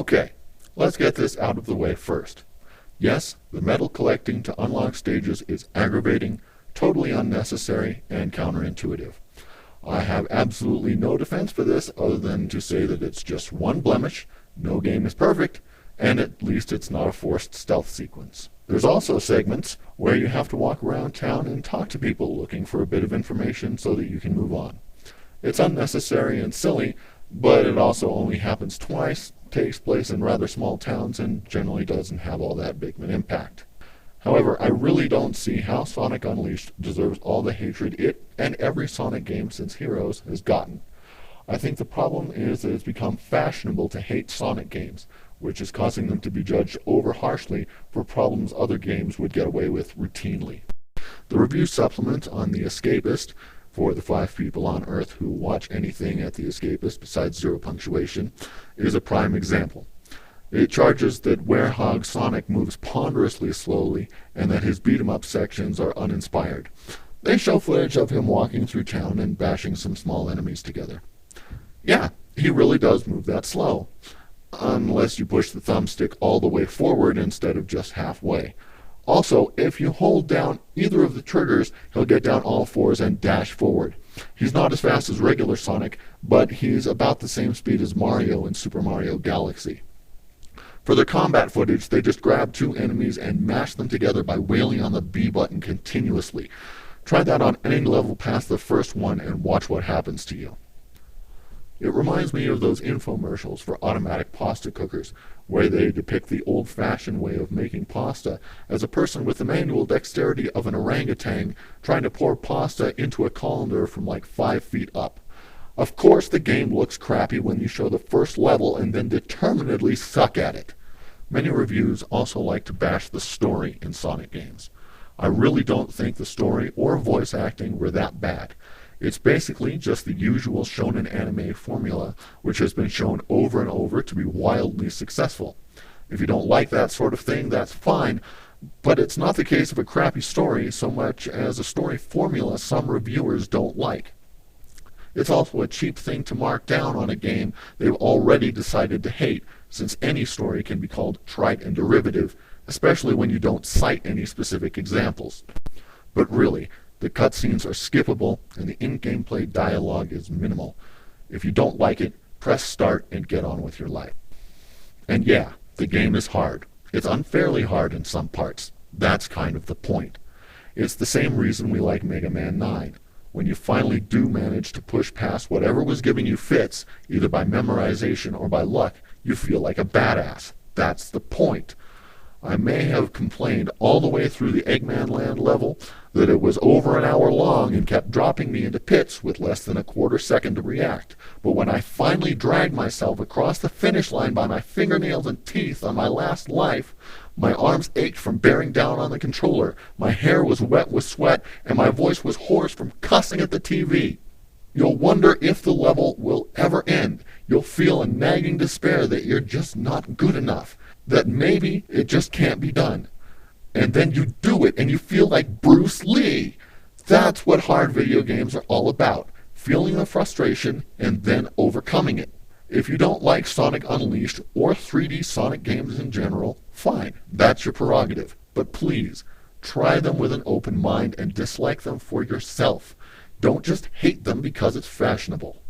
Okay, let's get this out of the way first. Yes, the medal collecting to unlock stages is aggravating, totally unnecessary, and counterintuitive. I have absolutely no defense for this other than to say that it's just one blemish, no game is perfect, and at least it's not a forced stealth sequence. There's also segments where you have to walk around town and talk to people looking for a bit of information so that you can move on. It's unnecessary and silly, but it also only happens twice, takes place in rather small towns, and generally doesn't have all that big of an impact. However, I really don't see how Sonic Unleashed deserves all the hatred it and every Sonic game since Heroes has gotten. I think the problem is that it's become fashionable to hate Sonic games, which is causing them to be judged over harshly for problems other games would get away with routinely. The review supplement on The Escapist, for the 5 people on Earth who watch anything at The Escapist besides zero punctuation, is a prime example. It charges that Werehog Sonic moves ponderously slowly and that his beat-em-up sections are uninspired. They show footage of him walking through town and bashing some small enemies together. Yeah, he really does move that slow, unless you push the thumbstick all the way forward instead of just halfway. Also, if you hold down either of the triggers, he'll get down all fours and dash forward. He's not as fast as regular Sonic, but he's about the same speed as Mario in Super Mario Galaxy. For their combat footage, they just grab 2 enemies and mash them together by wailing on the B button continuously. Try that on any level past the first one and watch what happens to you. It reminds me of those infomercials for automatic pasta cookers, where they depict the old-fashioned way of making pasta as a person with the manual dexterity of an orangutan trying to pour pasta into a colander from like 5 feet up. Of course the game looks crappy when you show the first level and then determinedly suck at it. Many reviews also like to bash the story in Sonic games. I really don't think the story or voice acting were that bad. It's basically just the usual shonen anime formula, which has been shown over and over to be wildly successful. If you don't like that sort of thing, that's fine, but it's not the case of a crappy story so much as a story formula some reviewers don't like. It's also a cheap thing to mark down on a game they've already decided to hate, since any story can be called trite and derivative, especially when you don't cite any specific examples. But really, the cutscenes are skippable, and the in-gameplay dialogue is minimal. If you don't like it, press start and get on with your life. And yeah, the game is hard. It's unfairly hard in some parts. That's kind of the point. It's the same reason we like Mega Man 9. When you finally do manage to push past whatever was giving you fits, either by memorization or by luck, you feel like a badass. That's the point. I may have complained all the way through the Eggman Land level that it was over an hour long and kept dropping me into pits with less than a quarter second to react. But when I finally dragged myself across the finish line by my fingernails and teeth on my last life, my arms ached from bearing down on the controller, my hair was wet with sweat, and my voice was hoarse from cussing at the TV. You'll wonder if the level will ever end. You'll feel a nagging despair that you're just not good enough, that maybe it just can't be done. And then you do it and you feel like Bruce Lee. That's what hard video games are all about, feeling the frustration and then overcoming it. If you don't like Sonic Unleashed or 3D Sonic games in general, fine, that's your prerogative. But please, try them with an open mind and dislike them for yourself. Don't just hate them because it's fashionable.